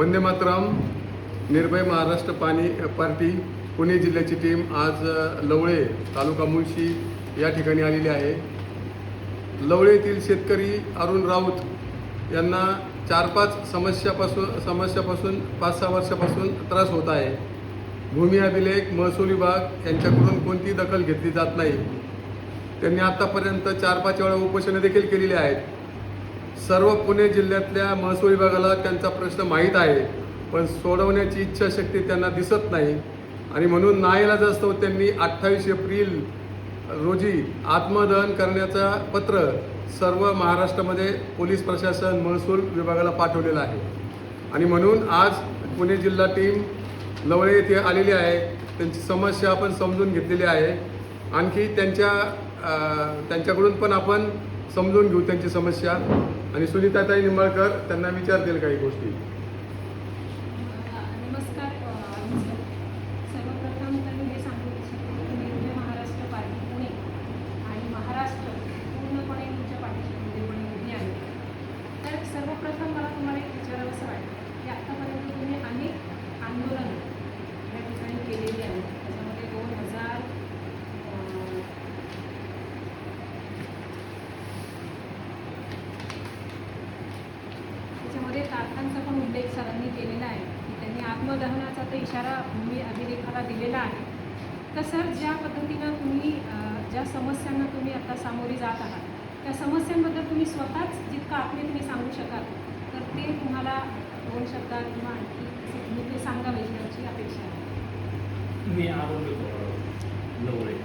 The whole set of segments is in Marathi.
वंदे मातरम. निर्भय महाराष्ट्र पार्टी पुणे जिल्ह्याची टीम आज लवळे तालुका मुळशी या ठिकाणी आलेली आहे. लवळे येथील शेतकरी अरुण राऊत यांना 4-5 समस्यापासून 5-6 वर्षापासून त्रास होत आहे. भूमी अभिलेख महसूल विभाग यांच्याकडून कोणतीही दखल घेतली जात नाही. त्यांनी आतापर्यंत 4-5 वेळा उपोषणे देखील केलेली आहेत. सर्व पुणे जिल्ह्यातल्या महसूल विभागाला त्यांचा प्रश्न माहीत आहे, पण सोडवण्याची इच्छाशक्ती त्यांना दिसत नाही आणि म्हणून नाईलाजास्तव त्यांनी 28 एप्रिल रोजी आत्मदहन करण्याचा पत्र सर्व महाराष्ट्रामध्ये पोलीस प्रशासन महसूल विभागाला पाठवलेलं आहे. आणि म्हणून आज पुणे जिल्हा टीम लवळे येथे आलेली आहे. त्यांची समस्या आपण समजून घेतलेली आहे. आणखी त्यांच्याकडून पण आपण समजून घेऊ त्यांची समस्या. आणि सुनीताताई निंबाळकर त्यांना विचारतील काही गोष्टी. नमस्कार. सर्वप्रथम तर मी हे सांगू इच्छिते की निर्भय महाराष्ट्र पार्टी पुणे आणि महाराष्ट्र पूर्णपणे तुमच्या पाठीशी खंबीरपणे उभी आहे. तर सर्वप्रथम मला तुम्हाला एक विचारावंसं वाटतं की आत्तापर्यंत तुम्ही अनेक आंदोलनं या ठिकाणी केलेली आहेत. त्याच्यामध्ये 2000 त्याच्यामध्ये तारखांचा पण उल्लेख सरांनी केलेला आहे की त्यांनी आत्मदहनाचा तर इशारा भूमी अभिलेखाला दिलेला आहे. तर सर, ज्या पद्धतीनं तुम्ही ज्या समस्यांना तुम्ही आता सामोरी जात आहात त्या समस्यांबद्दल तुम्ही स्वतःच जितकं आपले तुम्ही सांगू शकाल तर ते तुम्हाला 2 शब्दात किंवा आणखी तुम्ही ते सांगावे याची अपेक्षा आहे. मी आरोग्य लवळे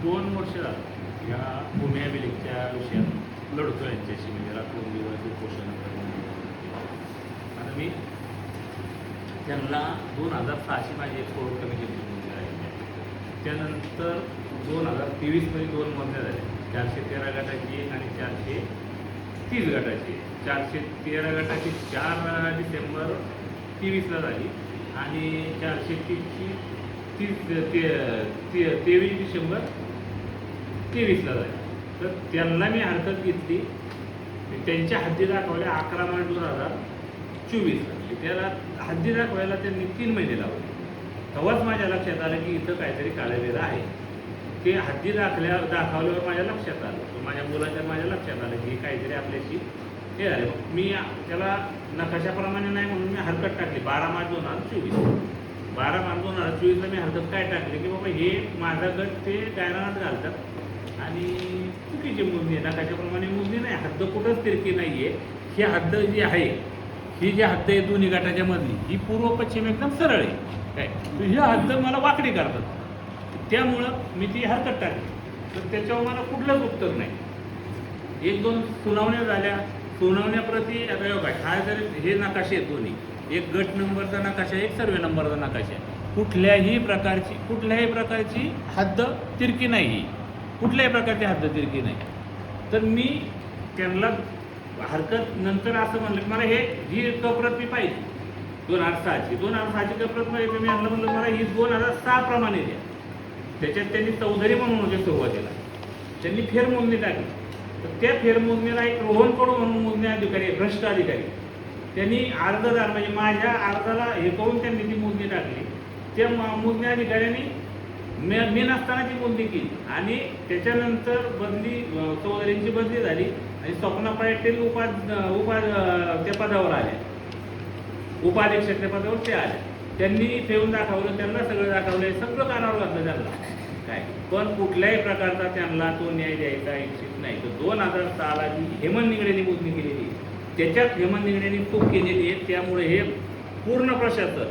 2 वर्ष या भूमी अभिलेखच्या विषयात लढतो यांच्याशी, म्हणजे रात्रंदिवस उपोषण आणि मी त्यांना 2006 माझी एक कोर्ट कमिटी आहे. त्यानंतर 2023मध्ये 2 मागण्या झाल्या, 413 गटाची आणि 430 गटाची. 413 गटाची 4 डिसेंबर 23ला झाली आणि 430ची 23 डिसेंबर 23ला झाली. तर त्यांना मी हरकत घेतली. त्यांच्या हद्दी दाखवल्या 11 मार्च 2024. त्याला हद्दी दाखवायला त्यांनी 3 महिने लावले. तेव्हाच माझ्या लक्षात आलं की इथं काहीतरी काळवेलं आहे. ते हद्दी दाखवल्यावर माझ्या लक्षात आलं, माझ्या मुलाच्या माझ्या लक्षात आलं की काहीतरी आपल्याशी हे झालं. मी त्याला नकाशाप्रमाणे नाही म्हणून मी हरकत टाकली 12 मार्च 2024. 12 मार्च 2024ला मी हरकत काय टाकली की बाबा हे माझा गट ते गायनात घालतात आणि चुकीची मोजणी आहे, नकाशाप्रमाणे मोजणी नाही, हद्द कुठंच तिरकी नाही आहे. ही हद्द जी आहे, ही जी हद्द आहे दोन्ही गटाच्या मधली, ही पूर्व पश्चिम एकदम सरळ आहे काय. ही हद्द मला वाकडी करतात, त्यामुळं मी ती हरकत टाकली. तर त्याच्यावर मला कुठलंच उत्तर नाही. 1-2 सुनावण्या झाल्या. सुनावण्याप्रती आता योगा हा जर हे नकाशे आहेत दोन्ही, एक गट नंबरचा नकाशा, एक सर्वे नंबरचा नकाशा, कुठल्याही प्रकारची हद्द तिरकी नाही, कुठल्याही प्रकारची हद्द तिरकी नाही. तर मी त्यांना हरकत नंतर असं म्हणलं मला ही कप्रत मी पाहिजे 2006ची. 2006ची कप्रत पाहिजे. मी म्हणलं मला ही 2006 प्रमाणे द्या. त्याच्यात त्यांनी चौधरी म्हणून होते सुरुवातीला, त्यांनी फेरमोजणी टाकली. तर त्या फेरमोजणीला एक रोहन कडू म्हणून मोजणी अधिकारी, भ्रष्ट अधिकारी, त्यांनी अर्जदार म्हणजे माझ्या अर्जाला हे करून त्यांनी ती मोजणी टाकली. त्या मोजणी अधिकाऱ्यांनी मी नसताना ती मोजणी केली आणि त्याच्यानंतर चौधरींची बदली झाली आणि स्वप्ना पाटील त्या पदावर आल्या, उपाधीक्षक त्या पदावर ते आले. त्यांनी ठेवून दाखवलं, त्यांना सगळं दाखवलं, सगळं कानावर घातलं त्यांना काय, पण कुठल्याही प्रकारचा त्यांना तो न्याय द्यायचा इच्छित नाही. तर 2006ला जी हेमंत निगडेंनी मोजणी केलेली, त्याच्यात हेमंत निगडेंनी चूक केलेली आहे. त्यामुळे हे पूर्ण प्रशासन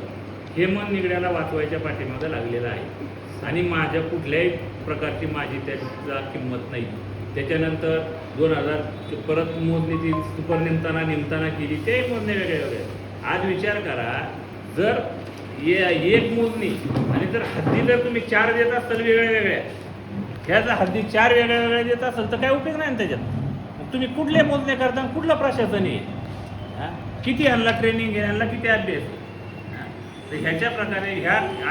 हेमंत निगड्याला वाचवायच्या पाठीमागं लागलेलं आहे आणि माझ्या कुठल्याही प्रकारची माझी त्याचा किंमत नाही. त्याच्यानंतर 2000 परत मोजणी ती सुपर नेमताना केली, ते मोजणे वेगळे. आज विचार करा, जर एक मोजणी आणि जर हद्दी जर तुम्ही 4 देत असाल वेगळ्या, ह्या जर हद्दी 4 वेगळ्या देत असाल तर काय उपयोग नाही त्याच्यात. तुम्ही कुठले मोजणे करता, कुठलं प्रशासन आहे, किती ह्यांना ट्रेनिंग आहे, ह्यांना किती अभ्यास. तर ह्याच्या प्रकारे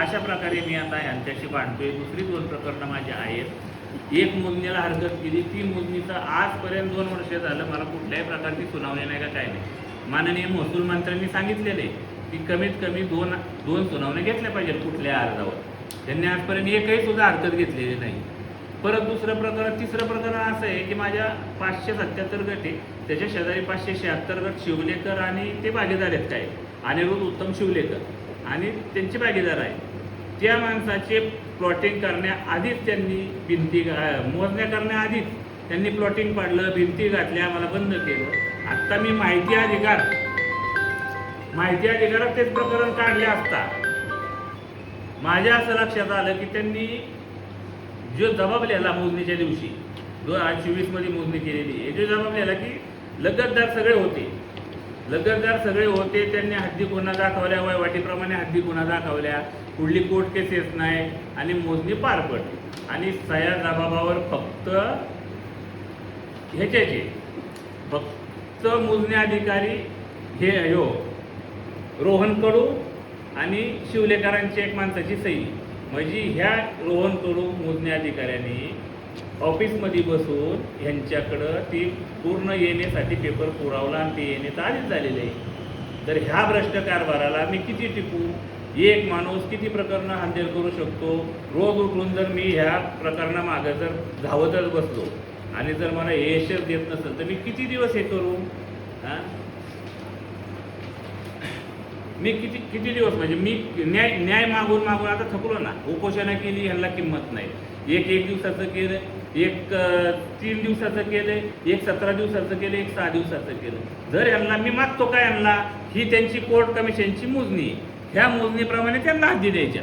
अशा प्रकारे मी आता ह्यांच्याशी भांडतोय. दुसरी 2 प्रकरणं माझी आहेत एक मोजणीला हरकत केली, ती मोजणीचं आजपर्यंत 2 वर्ष झालं मला कुठल्याही प्रकारची सुनावणी नाही का काय नाही. माननीय महसूल मंत्र्यांनी सांगितलेले की कमीत कमी दोन सुनावण्या घेतल्या पाहिजेत कुठल्या अर्जावर. त्यांनी आजपर्यंत एकही सुद्धा हरकत घेतलेली नाही. परत तिसरं प्रकरण असं आहे की माझ्या 577 गट आहे, त्याच्या शेजारी 576 गट शिवलेकर आणि ते भागीदार आहेत काय, अनिरुद्ध उत्तम शिवलेकर आणि त्यांचे भागीदार आहे. त्या माणसाचे प्लॉटिंग करण्याआधीच त्यांनी मोजण्या करण्याआधीच त्यांनी प्लॉटिंग पाडलं, भिंती घातल्या, मला बंद केलं. आत्ता मी माहिती अधिकारात तेच प्रकरण काढले असता माझ्या असं लक्षात आलं की त्यांनी जो जबाब लिहिला मोजणीच्या दिवशी 2024 मध्ये मोजणी केलेली आहे, जो जबाब लिहिला की लगतदार सगळे होते, त्यांनी हद्दी गुन्हा दाखवल्या, वयवाटीप्रमाणे हद्दी गुन्हा दाखवल्या, कुठली कोर्ट केसेस नाही आणि मोजणी पार पडली. आणि सह्या जबाबावर फक्त मोजणी अधिकारी हे रोहन कडू आणि शिवलेकरांची एक माणसाची सही. म्हणजे ह्या रोहन कडू मोजणी अधिकाऱ्यांनी ऑफिसमध्ये बसून ह्यांच्याकडं ती पूर्ण येण्यासाठी पेपर पुरवला आणि ते येण्याचं आधीच झालेलं आहे. तर ह्या भ्रष्ट कारभाराला मी किती टिकू? एक माणूस किती प्रकरणं हँडल करू शकतो? रोज उठून जर मी ह्या प्रकरणामागं जर धावतच बसलो आणि जर मला यशच देत नसेल तर मी किती दिवस हे करू? मी किती दिवस म्हणजे मी न्याय मागून आता थकलो ना. उपोषणं केली, ह्यांना किंमत नाही. एक दिवसाचं केलं, एक 3 दिवसाचं केलं, एक 17 दिवसाचं केलं, एक 6 दिवसाचं केलं. जर ह्यांना मी मागतो का ह्यांना ही त्यांची कोर्ट कमिशनची मोजणी, ह्या मोजणीप्रमाणे त्यांना हद्दी द्यायच्या,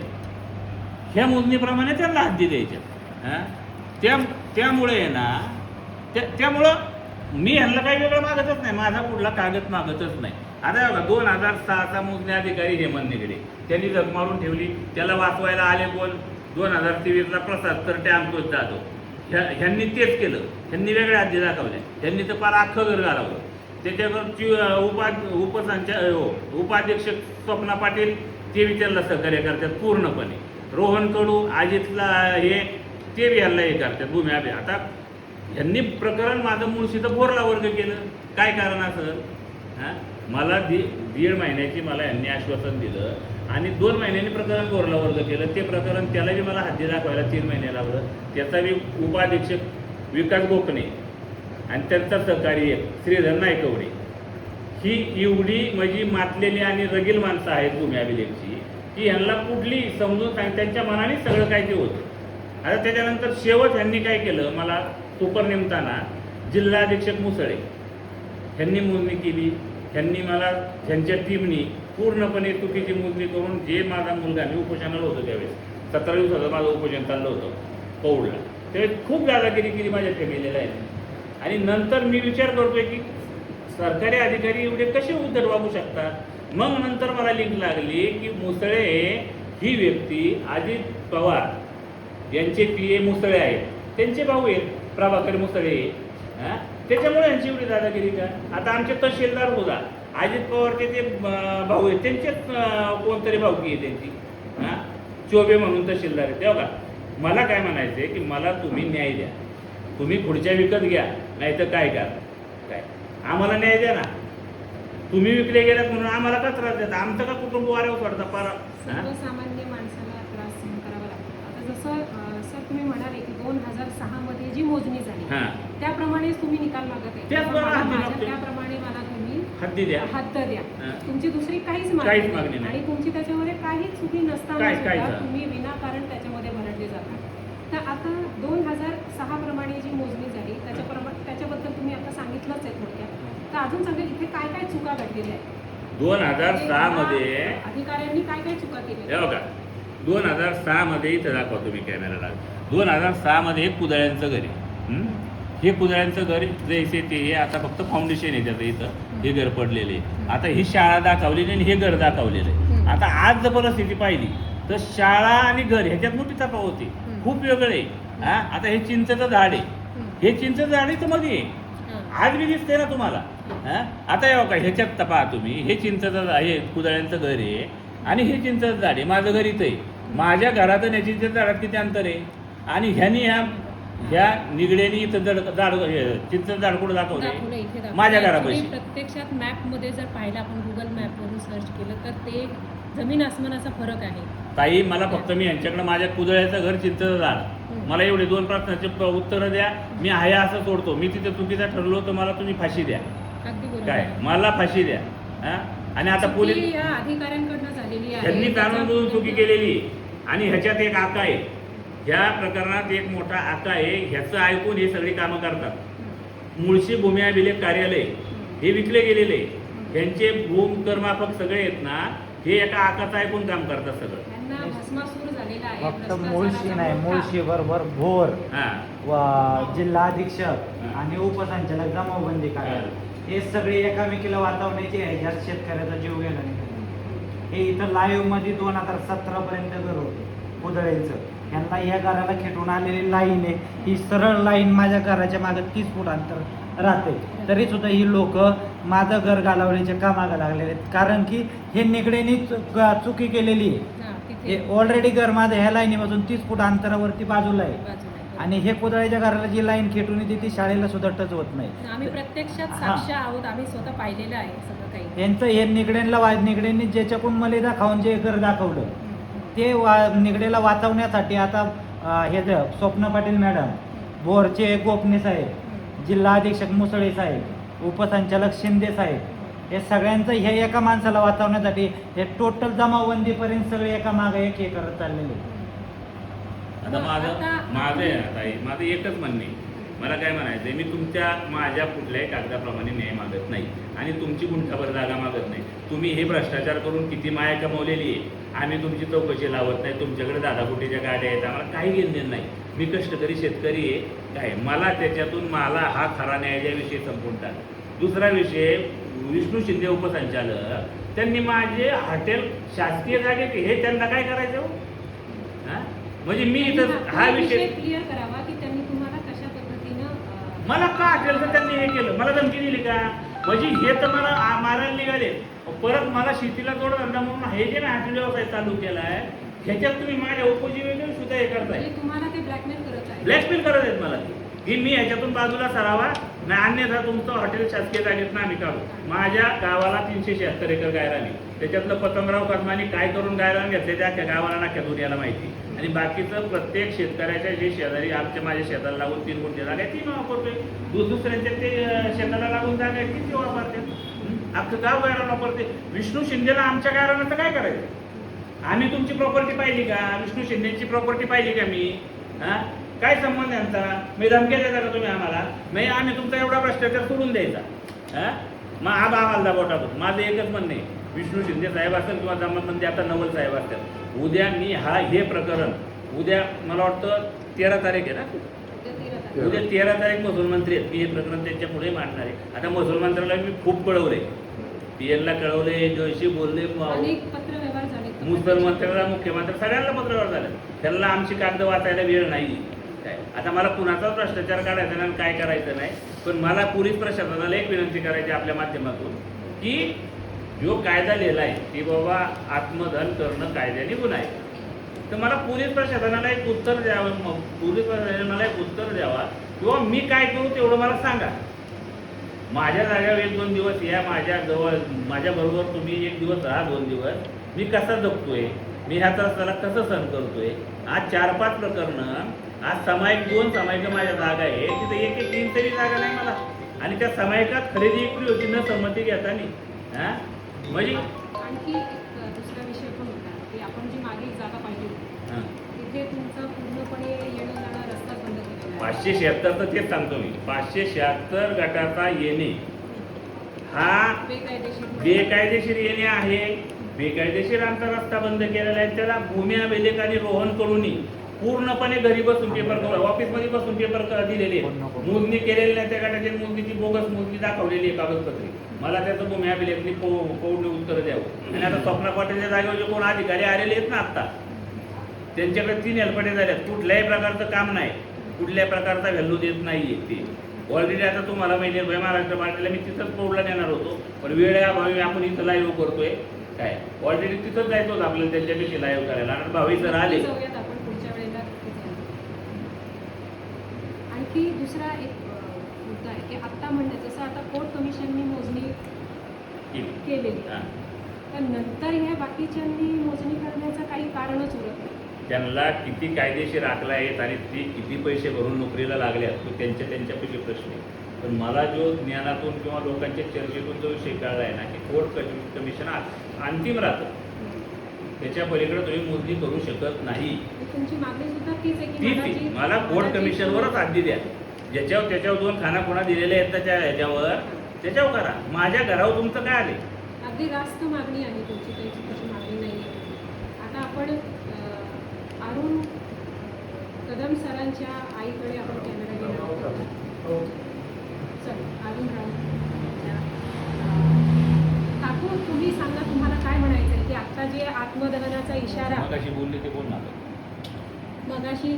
त्यामुळे ना त्यामुळं मी ह्यांना काही वेगळं मागतच नाही, माझा कुठला कागद मागतच नाही. आता बघा 2006चा मोजणी अधिकारी हेमंत निगडे त्यांनी जग मारून ठेवली. त्याला वाचवायला आले कोण? 2023ला प्रसाद तरटे आमतोच जाधव. ह्यांनी तेच केलं. ह्यांनी वेगळ्या हद्दी दाखवल्या. ह्यांनी तर फार अख्खं घर घालवलं. त्याच्यावर उपाध्यक्ष स्वप्ना पाटील ते बी त्यांना सहकार्य करतात पूर्णपणे. रोहन कडू अजितला ते बी ह्याला हे करतात भूमी अभि. आता ह्यांनी प्रकरण माझं मुळशीचं बोरला वर्ग केलं. काय कारण असं? मला 1.5 महिन्याची मला यांनी आश्वासन दिलं आणि 2 महिन्यांनी प्रकरण बोरला वर्ग केलं. ते प्रकरण त्याला बी मला हद्दी दाखवायला 3 महिने लागलं. त्याचा बी उपाधीक्षक विकास गोखणे आणि त्यांचा सहकारी श्रीधर नायकवडे ही एवढी म्हणजे मातलेली आणि रगील माणसं आहेत भूमी अभिलेखची की ह्यांना कुठली समजून सांग त्यांच्या मनाने सगळं काय ते होतं. आता त्याच्यानंतर शेवट ह्यांनी काय केलं, मला सुपर नेमताना जिल्हा अधीक्षक मुसळे ह्यांनी मोजणी केली. ह्यांनी मला ह्यांच्या टीमनी पूर्णपणे चुकीची मोजणी करून जे माझा मुलगा मी उपोषणाला होतो त्यावेळेस 17 दिवसाचं माझं उपोषण चाललं होतं पौडला, त्यावेळेस खूप दादागिरी केली माझ्या फॅमिलीला आहे. आणि नंतर मी विचार करतोय की सरकारी अधिकारी एवढे कसे उद्धट वागू शकतात. मग नंतर मला लिंक लागली की मुसळे ही व्यक्ती अजित पवार यांचे PA मुसळे आहेत, त्यांचे भाऊ आहेत प्रभाकर मुसळे. त्याच्यामुळे यांची एवढी दादागिरी का? आता आमचे तहसीलदार होता अजित पवारचे ते भाऊ आहेत, त्यांचेच कोणतरी भाऊकी आहे त्यांची, चोबे म्हणून तहसीलदार आहे. तेव्हा का मला काय म्हणायचं आहे की मला तुम्ही न्याय द्या. तुम्ही खुर्च्या विकत घ्या, नाही तर काय काय आम्हाला न्याय द्या ना. तुम्ही विकले गेलात म्हणून आम्हाला का त्रास देता? आमचं का कुटुंब वाऱ्यावर पडता पारा? सर्वसामान्य माणसाला त्रास सहन करावा लागतो. आता जसं सर तुम्ही म्हणाले की 2006 मध्ये जी मोजणी झाली त्याप्रमाणेच तुम्ही निकाल मागत आहे, त्याप्रमाणे मला तुम्ही हद्दी द्या, हद्द द्या. तुमची दुसरी काहीच मागणी नाही आणि तुमची त्याच्यामध्ये काही चुकी नसताना तुम्ही विनाकारण त्याच्यामध्ये भरडले जातात. तर आता 2006 प्रमाणे जी मोजणी झाली त्याच्याबद्दल तुम्ही आता सांगितलंच आहे थोडक्यात. तर अजून सांगा इथे काय काय चुका घडलेल्या आहेत? 2006 मध्ये अधिकाऱ्यांनी काय काय चुका केल्या? बघा 2006 मध्ये इथं दाखवा तुम्ही कॅमेराला. 2006 मध्ये एक कुदळ्यांचं घर आहे. हे कुदळ्यांचं घर जैसे ते हे आता फक्त फाउंडेशन आहे त्याचं, इथं हे घर पडलेले आहे. आता ही शाळा दाखवलेली आणि हे घर दाखवलेलं आहे. आता आज जर परिस्थिती पाहिली तर शाळा आणि घर ह्याच्यात मोठी तफावत होती, खूप वेगळे. आता हे चिंचेचं झाड आहे, हे चिंचेचं झाड इथं मध्ये आहे, आज बी दिसते ना तुम्हाला. आता हे बघा ह्याच्यात तपा तुम्ही, हे चिंचेचं हे कुदळ्यांचं घर आहे आणि हे चिंचेचं झाड आहे. माझं घर इथं आहे. माझ्या घरात आणि चिंचेच्या झाडात किती अंतर आहे? आणि ह्यानी ह्या ह्या निगड्याने इथं चिंच झाड कुठं दाखवलं दाखवलंय इथे दाखवलं. माझ्या तुम्ही घरापाशी. प्रत्यक्षात मॅपमध्ये जर पाहिलं आपण गुगल मॅपवरून सर्च केलं तर ते जमीन आसमानाचा फरक आहे. ताई मला फक्त मी यांच्याकडे माझ्या कुदळ्याचं घर चिंचचं झाड मला एवढे 2 प्रश्नाचे उत्तरं द्या. मी आहे असं सोडतो. मी तिथे चुकीचा ठरलो तर मला तुम्ही फाशी द्या. अगदी बरोबर काय आहे. मला फाशी द्या. हा? आणि आता पोलीस चुकी या अधिकाऱ्यांकडनं झालेली आहे. त्यांनी जाणून बुजून चुकी त्याच्या- केलेली आणि ह्याच्यात एक आका आहे. ह्या प्रकरणात एक मोठा आका आहे. ह्याचं ऐकून हे सगळी कामं करतात. मुळशी भूमी अभिलेख कार्यालय हे विकले गेलेले. ह्यांचे भूमकरमापक सगळे आहेत ना, हे एका आकाचं ऐकून काम करतात सगळं. त्यांना भस्मासूर झालेला आहे. फक्त भ्रष्टाचाराचा मुळशी नाही, मोठा- मुळशी बरोबर भोर हा व जिल्हा अधीक्षक आणि उपसंचालक जमावबंदी कार्यालय हे सगळे एकामेकीला वाचवण्याचे आहे. ज्यात शेतकऱ्याचा जीव गेला नाही. हे इथं लाईव्ह मध्ये 2017 पर्यंत घर होते कुदळेचं. यांना या घराला खेटून आलेली लाईन आहे. ही सरळ लाईन माझ्या घराच्या मागे 30 फूट अंतर राहते. तरी सुद्धा ही लोक माझं घर घालवण्याच्या कामाला लागलेले आहेत. कारण की हे निगडेनी चुकी केलेली आहे. हा, हे तिथे ऑलरेडी घर माझं ह्या लाईनीपासून 30 फूट अंतरावरती बाजूला आहे. बाजूला आहे. आणि हे कुदळ्याच्या घराला जी लाईन खेटून येते ती शाळेला सुद्धा टच होत नाही. आम्ही प्रत्यक्षात हा. साक्ष आहोत. आम्ही स्वतः पाहिलेलं आहे सगळं काही. यांचं हे निगड्यांनी ज्याच्याकडून मलिदा खाऊन जे घर दाखवलं ते निगडेला वाचवण्यासाठी आता हे स्वप्न पाटील मॅडम, बोरचे गोपने साहेब, जिल्हा अधीक्षक मुसळे साहेब, उपसंचालक शिंदे साहेब, हे सगळ्यांचं हे एका माणसाला वाचवण्यासाठी हे टोटल जमावबंदीपर्यंत सगळे एका मागे एक हे करत चाललेले. आता माझं आहे ना ताई, माझं एकच म्हणणे आहे. मला काय म्हणायचं आहे, मी माझ्या कुठल्याही कागदाप्रमाणे न्याय मागत नाही आणि तुमची गुंठाभर जागा मागत नाही. तुम्ही हे भ्रष्टाचार करून किती माया कमवलेली आहे. आम्ही तुमची चौकशी लावत नाही. तुमच्याकडे दादाकुटीच्या गाड्या आहेत. आम्हाला काही घेणं नाही. मी कष्टकरी शेतकरी आहे. काय मला त्याच्यातून हा खरा न्यायाच्या विषय संपून टाक. दुसरा विषय, विष्णू शिंदे उपसंचालक त्यांनी माझे हॉटेल शासकीय जागेत हे त्यांना काय करायचं हो? हा? म्हणजे मी इथं हा विषय क्लिअर करावा की त्यांनी तुम्हाला कशा पद्धतीनं मला का हॉटेल तर त्यांनी हे केलं, मला धमकी दिली का? म्हणजे हे तर मला मारायला निघाले. परत मला शेतीला जोडधंदा म्हणून हे जे हॉटेल व्यवसाय चालू केला आहे ह्याच्यात तुम्ही माझ्या उपजीविकेवर सुद्धा हे करताय. म्हणजे तुम्हाला ते ब्लॅकमेल करत आहे. ब्लॅकमेल करत आहेत मला की मी ह्याच्यातून बाजूला सरावा नाही, अन्यथा तुमचं हॉटेल शासकीय जागेतनं आम्ही काढू. माझ्या गावाला 376 एकर गायरानी, त्याच्यातलं पतंगराव कदमानी काय करून गायरान घेतले त्या अख्ख्या गावाला नाख्या दुनियाला माहिती. आणि बाकीचं प्रत्येक शेतकऱ्याच्या जे शेजारी माझ्या शेताला लागून 3 गुंठे जागा आहे 3 वापरतोय. दुसऱ्यांच्या ते शेताला लागून जागा आहे किती वापरते. अख्खं गाव गायरान वापरते. विष्णू शिंदेला आमच्या गायरानाचं काय करायचं? आम्ही तुमची प्रॉपर्टी पाहिली का? विष्णू शिंदेची प्रॉपर्टी पाहिली का मी? हा, काय संबंध यांचा? मी धमक्या देता का तुम्ही आम्हाला? नाही, आम्ही तुमचा एवढा भ्रष्टाचार सोडून द्यायचा. हा, मग आम्हाला दाबा टाकतो. माझं एकच म्हणणं आहे, विष्णू शिंदे साहेब असेल किंवा जमातमध्ये आता नवल साहेब असतील, उद्या मी हे प्रकरण उद्या मला वाटतं 13 तारीख आहे ना, उद्या 13 तारीख महसूल मंत्री आहेत. मी हे प्रकरण त्यांच्या पुढे मांडणार आहे. आता महसूल मंत्र्याला मी खूप कळवले, पीएलला कळवले, जोशी बोलले, अनेक पत्रव्यवहार झाले. महसूल मंत्र्याला, मुख्यमंत्री सगळ्यांना पत्रव्यवहार झाले. त्यांना आमची कागद वाचायला वेळ नाही. काय आता मला कुणाचाच भ्रष्टाचार काढायचा नाही, काय करायचं नाही. पण मला पोलीस प्रशासनाला एक विनंती करायची आपल्या माध्यमातून की जो कायदा लिहिला आहे की बाबा आत्मदहन करणं कायद्याने गुन्हा आहे, तर मला पोलीस प्रशासनाला एक उत्तर द्यावं. पोलीस प्रशासनाने मला एक उत्तर द्यावा किंवा मी काय करू तेवढं मला सांगा. माझ्या जागेवर 1-2 दिवस या, माझ्याबरोबर तुम्ही 1 दिवस राहा, 2 दिवस. मी कसा जगतोय, मी ह्या त्रासाला कसं सहन करतोय. आज 4-5 प्रकरणं, आज सामायिक 2 सामायिक माझ्या जागा आहे, तिथे 1-3 तरी जागा नाही मला. आणि त्या सामायिकात खरेदी विक्री होती न संमती घेताना. हा, म्हणजे आणखी एक दुसरा विषय पण होता की आपण जी मागे एक जागा पाहिली होती तिथे तुमचा पूर्णपणे येणं जाणं रस्ता बंद केलेला आहे. 576 तर तेच सांगतो मी. 576 गटाचा येणे हा बेकायदेशीर येणे आहे. बेकायदेशीर आमचा रस्ता बंद केलेला आहे. त्याला भूमी अभिलेख आणि रोहन कडून पूर्णपणे घरी बसून पेपर, ऑफिसमध्ये बसून पेपर दिलेले, मोजणी केलेली नाही. त्या गटाची मोजणीची बोगस मोजणी दाखवलेली आहे कागदपत्री. मला त्याचं भूमी अभिलेखनी कोर्टने उत्तर द्यावं. आणि आता स्वप्ना पाटीलच्या जागेवर जे कोण अधिकारी आलेले आहेत ना आत्ता, त्यांच्याकडे 3 हेल्पटे झाल्यात. कुठल्याही प्रकारचं काम नाही, कुठल्याही प्रकारचा व्हॅल्यू देत नाही ते. ऑलरेडी आता तुम्हाला माहिती आहे महाराष्ट्र पार्टीला मी तिथंच पौडला नेणार होतो, पण वेळेअभावी आपण इथं लाईव्ह करतोय. काय ऑलरेडी तिथंच जायचं होतं आपल्याला त्यांच्यापेक्षा लाईव्ह करायला. आणि भावी सर आले. आणखी दुसरा एक मुद्दा आहे की आत्ता म्हणणं जसं आता कोर्ट कमिशननी मोजणी केलेली हां. तर नंतर ह्या बाकीच्यांनी मोजणी करण्याचं काही कारणच उरत नाही. त्यांना किती कायदेशीर आखला आहेत आणि ते किती पैसे भरून नोकरीला लागल्यात तो त्यांच्यापैकी प्रश्न आहे. पण मला जो ज्ञानातून किंवा लोकांच्या चर्चेतून जो विषय कळला आहे ना की कोर्ट कमिशन अंतिम राहतं, त्याच्या पलीकडे तुम्ही मोजणी करू शकत नाही. तुमची मागणी सुद्धा तीच आहे की ती मला कोर्ट कमिशनवरच आधी द्या. त्याच्यावर 2 खाना दिलेल्या आहेत त्याच्या ह्याच्यावर त्याच्यावर करा. माझ्या घरावर तुमचं काय आले? अगदी रास्त मागणी आहे तुमची, त्यांची तशी मागणी नाही आहे. आता आपण अरुण कदम सरांच्या आईकडे आपण कॅमेरा घेणार आहोत. चल अरुण काकू तुम्ही सांगा, तुम्हाला काय म्हणायचं आहे की आत्ता जे आत्मदहनाचा इशारा मगाशी बोलले ते बोल ना. मगाशी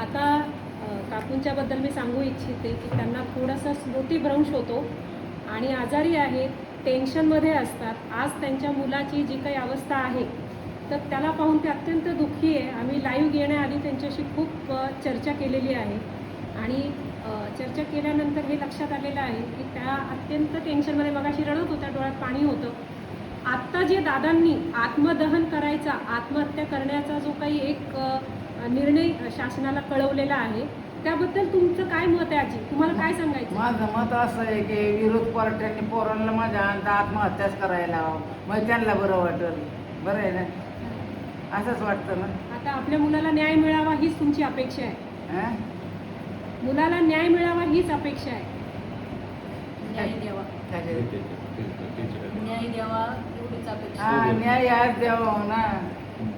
आता काकूंच्या बद्दल मी सांगू इच्छिते की त्यांना थोडासा स्मृतिभ्रंश होतो आणि आजारी आहेत, टेन्शनमध्ये असतात. आज त्यांच्या मुलाची जी काही अवस्था आहे तर त्याला पाहून ते अत्यंत दुःखी आहे. आम्ही लाईव्ह येण्याआधी त्यांच्याशी खूप चर्चा केलेली आहे आणि चर्चा केल्यानंतर हे लक्षात आलेलं आहे की त्या अत्यंत टेन्शनमध्ये मगाशी रडत होत्या, डोळ्यात पाणी होतं. आत्ता जे दादांनी आत्मदहन करायचा, आत्महत्या करण्याचा जो काही एक निर्णय शासनाला कळवलेला आहे त्याबद्दल तुमचं काय मत आहे आजी? तुम्हाला काय सांगायचं? माझं मत असं आहे की विरोध पार्ट्यांनी पोरांना माझ्या अंत आत्महत्याच करायला मग त्यांना बरं वाटेल. बरं आहे ना, असंच वाटतं ना. आता आपल्या मुलाला न्याय मिळावा हीच तुमची अपेक्षा आहे? हं? मुलाला न्याय मिळावा हीच अपेक्षा आहे? न्याय द्यावा, न्याय द्यावा एवढीच अपेक्षा. हा, न्याय आज द्यावा हो ना.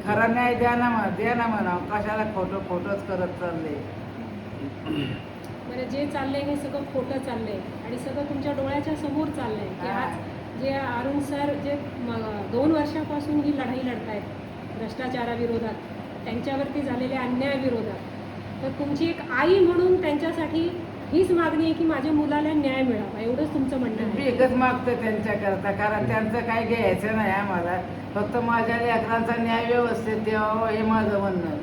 खरा न्याय द्या ना, द्या ना म्हणावं. कशाला खोटंच करत चालले. म्हणजे जे चाललंय हे सगळं खोटं चाललंय आणि सगळं तुमच्या डोळ्याच्या समोर चाललंय की आज जे अरुण सर जे 2 वर्षापासून ही लढाई लढतायत भ्रष्टाचाराविरोधात, त्यांच्यावरती झालेल्या अन्यायाविरोधात, तर तुमची एक आई म्हणून त्यांच्यासाठी हीच मागणी आहे की माझ्या मुलाला न्याय मिळावा, एवढंच तुमचं म्हणणं आहे? एकच मागतं त्यांच्याकरता, कारण त्यांचं काय घ्यायचं नाही आम्हाला. फक्त माझ्या लेकरांचा न्याय व्यवस्थित द्यावा हे माझं म्हणणं.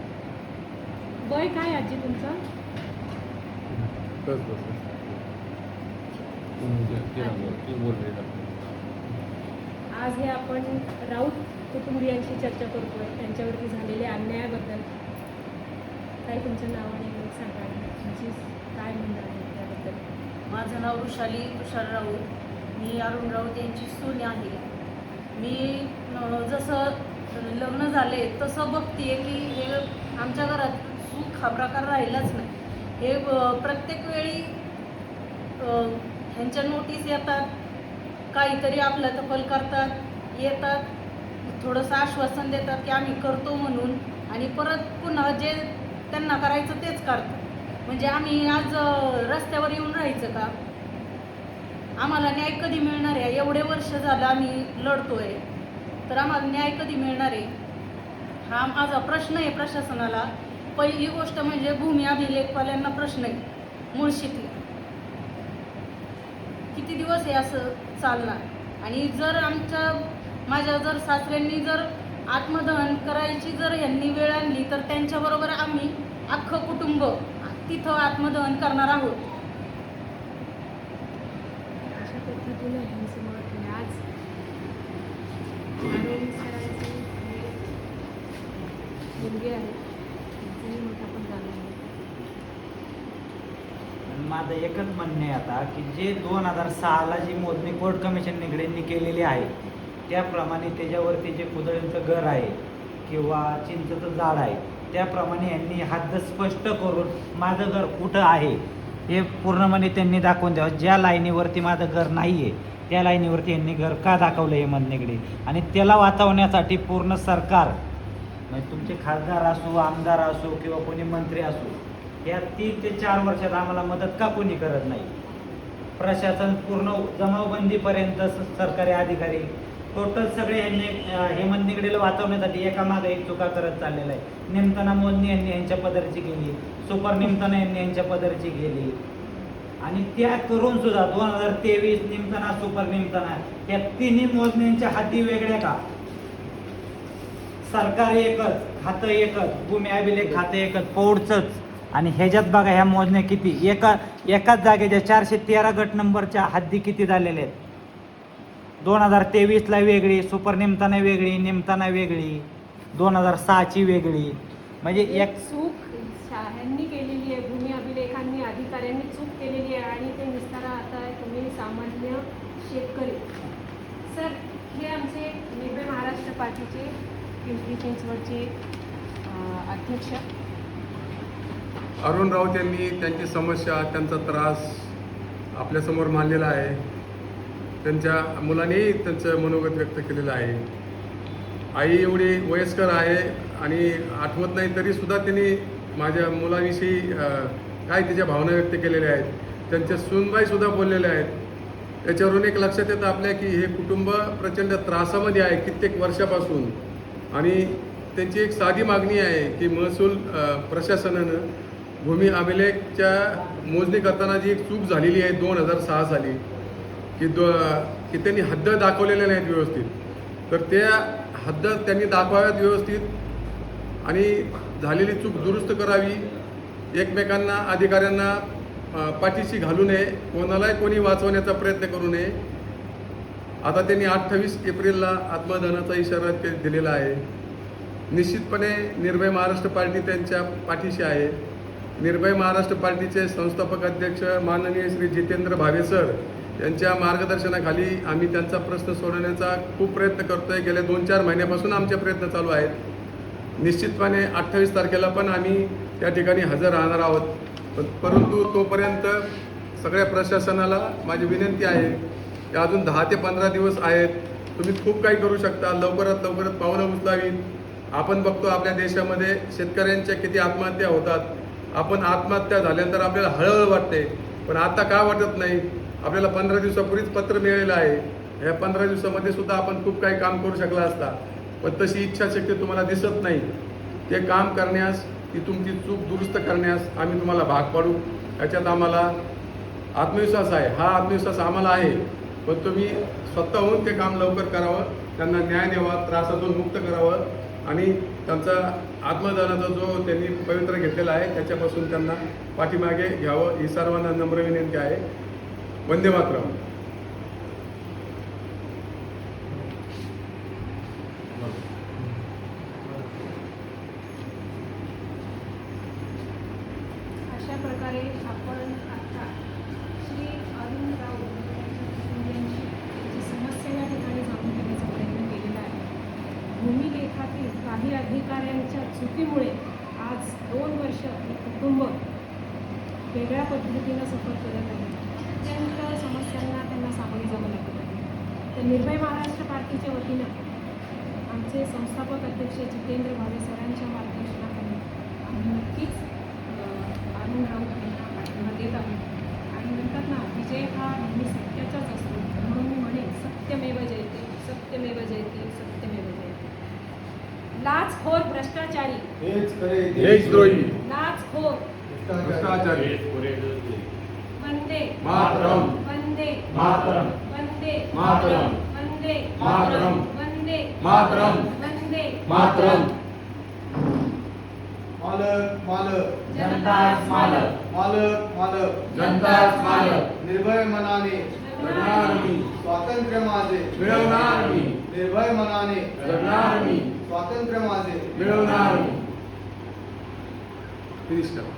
वय काय आजी तुमचं? आज हे आपण राऊत कुटुंबियांशी चर्चा करतोय त्यांच्यावरती झालेल्या अन्यायाबद्दल. काही तुमचं नाव आणि सांगा, तुमची काय म्हणणं आहे त्याबद्दल? माझं नाव वृषाली तुषार राऊत. मी अरुण राऊत यांची सून आहे. मी जसं लग्न झाले तसं बघते की हे आमच्या घरात सुख हा प्रकार राहिलाच नाही. हे प्रत्येक वेळी ह्यांच्या नोटीस येतात, काहीतरी आपलं तफल करतात, येतात, थोडंसं आश्वासन देतात की आम्ही करतो म्हणून, आणि परत पुन्हा जे त्यांना करायचं तेच करतात. म्हणजे आम्ही आज रस्त्यावर येऊन राहायचं का? आम्हाला न्याय कधी मिळणार आहे? एवढे वर्ष झालं आम्ही लढतोय, तर आम्हाला न्याय कधी मिळणार आहे हा माझा प्रश्न आहे प्रशासनाला. पहिली गोष्ट म्हणजे भूमी अभिलेखवाल्यांना प्रश्न आहे मुळशीतले, किती दिवस हे असं चालणार? आणि जर माझ्या जर सासऱ्यांनी जर आत्मदहन करायची जर यांनी वेळ आणली तर त्यांच्याबरोबर आम्ही अख्खं कुटुंब तिथं आत्मदहन करणार आहोत. अशा पद्धतीने ह्यांचं मत आहे. आज अरुण सरांची मुलगी आहे, त्यांचंही मत आपण जाणून घेऊ. माझं एकच म्हणणं आहे आता की जे 2006ला जी मोजणी कोर्ट कमिशन निगडींनी केलेली आहे त्याप्रमाणे त्याच्यावरती जे कुदळींचं घर आहे किंवा चिंचेचं झाड आहे त्याप्रमाणे यांनी हद्द स्पष्ट करून माझं घर कुठं आहे हे पूर्णपणे त्यांनी दाखवून द्यावं. ज्या लाईनीवरती माझं घर नाही आहे त्या लाईनीवरती यांनी घर का दाखवलं हे निगडी, आणि त्याला वाचवण्यासाठी पूर्ण सरकार म्हणजे तुमचे खासदार असो, आमदार असो किंवा कोणी मंत्री असो, या 3 ते 4 वर्षात आम्हाला मदत का कोणी करत नाही? प्रशासन पूर्ण जमावबंदीपर्यंत सरकारी अधिकारी टोटल सगळे यांनी हेमंत निगडीला वाचवण्यासाठी एकामागे एक चुका करत चाललेला आहे. निमताना मोजणी यांनी यांच्या पदरची केली, सुपर निमताना यांनी यांच्या पदरची केली, आणि त्या करून सुद्धा 2023 निमताना सुपर निमताना या तिन्ही मोजण्यांच्या हाती वेगळ्या का? सरकार एकच, खातं एकच, भूमी अभिलेख खातं एकच, पौडचंच. आणि ह्याच्यात बघा ह्या मोजण्या किती, एकाच जागेच्या 413 गट नंबरच्या हद्दी किती झालेल्या आहेत. 2023ला वेगळी, सुपर निमताना वेगळी, निमताना वेगळी, 2006ची वेगळी. म्हणजे एक चूक ह्यांनी केलेली आहे, भूमी अभिलेखांनी अधिकाऱ्यांनी चूक केलेली आहे आणि ते निस्तारा आता तुम्ही सामान्य शेतकरी. सर, हे आमचे निर्भय महाराष्ट्र पार्टीचे पिंपरी चिंचवडचे अध्यक्ष अरुण राऊत यांनी त्यांची समस्या, त्यांचा त्रास आपल्यासमोर मांडलेला आहे. त्यांच्या मुलानेही त्यांचं मनोगत व्यक्त केलेलं आहे. आई एवढी वयस्कर आहे आणि आठवत नाही तरीसुद्धा त्यांनी माझ्या मुलाविषयी काय तिच्या भावना व्यक्त केलेल्या आहेत. त्यांच्या सूनबाईसुद्धा बोललेल्या आहेत. त्याच्यावरून एक लक्षात येतं आपल्या की हे कुटुंब प्रचंड त्रासामध्ये आहे कित्येक वर्षापासून. आणि त्यांची एक साधी मागणी आहे की महसूल प्रशासनानं भूमी अभिलेखच्या मोजणी करताना जी एक चूक झालेली आहे 2006 साली की त्यांनी हद्द दाखवलेल्या नाहीत व्यवस्थित, तर त्या हद्द त्यांनी दाखवाव्यात व्यवस्थित आणि झालेली चूक दुरुस्त करावी. एकमेकांना अधिकाऱ्यांना पाठीशी घालू नये, कोणालाही कोणी वाचवण्याचा प्रयत्न करू नये. आता त्यांनी 28 एप्रिलला आत्मदहनाचा इशारा दिलेला आहे. निश्चितपणे निर्भय महाराष्ट्र पार्टी त्यांच्या पाठीशी आहे. निर्भय महाराष्ट्र पार्टीचे संस्थापक अध्यक्ष माननीय श्री जितेंद्र भावे सर यांच्या मार्गदर्शनाखाली आम्ही त्यांचा प्रश्न सोडवण्याचा खूप प्रयत्न करतो आहे. गेल्या 2-4 महिन्यापासून आमचे प्रयत्न चालू आहेत. निश्चितपणे 28 तारखेला पण आम्ही त्या ठिकाणी हजर राहणार आहोत. परंतु तोपर्यंत सगळ्या प्रशासनाला माझी विनंती आहे की अजून 10 ते 15 दिवस आहेत. तुम्ही खूप काही करू शकता. लवकरात पावलं उचलावीत. आपण बघतो आपल्या देशामध्ये शेतकऱ्यांच्या किती आत्महत्या होतात. आपण आत्महत्या झाल्यानंतर आपल्याला हळहळ वाटते, पण आता का वाटत नाही. आपल्याला 15 दिवसापूर्वीच पत्र मिळालेलं आहे. ह्या 15 दिवसामध्ये सुद्धा आपण खूप काही काम करू शकला असता, पण तशी इच्छाशक्ती तुम्हाला दिसत नाही. ते काम करण्यास, ती तुमची चूक दुरुस्त करण्यास आम्ही तुम्हाला भाग पाडू. याच्यात आम्हाला आत्मविश्वास आहे. हा आत्मविश्वास आम्हाला आहे, पण तुम्ही स्वतःहून ते काम लवकर करावं, त्यांना न्याय द्यावा, त्रासातून मुक्त करावं आणि त्यांचा आत्मदानाचा जो त्यांनी पवित्र घेतलेला आहे त्याच्यापासून त्यांना पाठीमागे घ्यावं ही सर्वांना नम्र विनंती आहे. वंदे मातरम. अशा प्रकारे आपण आता श्री अरुण राऊत यांची समस्या या ठिकाणी जाणून घेण्याचा प्रयत्न केलेला आहे. भूमिलेखातील काही अधिकाऱ्यांच्या चुकीमुळे आज 2 वर्ष हे कुटुंब वेगळ्या पद्धतीनं सफर करत आहे. अत्यंत समस्यांना त्यांना सामोरे जावं लागत आहे. तर निर्भय महाराष्ट्र पार्टीच्या वतीनं आमचे संस्थापक अध्यक्ष जितेंद्र भावे सरांच्या मार्गदर्शनाखाली आम्ही नक्कीच अरुण राऊत यांना पाठिंबा देत आहोत. आणि म्हणतात ना, विजय हा नेहमी सत्याचाच असतो. म्हणून मी म्हणेन सत्यमेव जयते, सत्यमेव जयते, सत्यमेव जयते. लाचखोर भ्रष्टाचारी, देशद्रोही, लाचखोर भ्रष्टाचारी, वंदे मातरम, वंदे मातरम, वंदे मातरम, वंदे मातरम, वंदे मातरम, वंदे मातरम. मालक मालक जनताच मालक, मालक मालक जनताच मालक. निर्भय मनाने लढणार मी, स्वातंत्र्य माझे मिळवणार मी, निर्भय मनाने लढणार मी, स्वातंत्र्य माझे मिळवणार मी. फिनिश करा.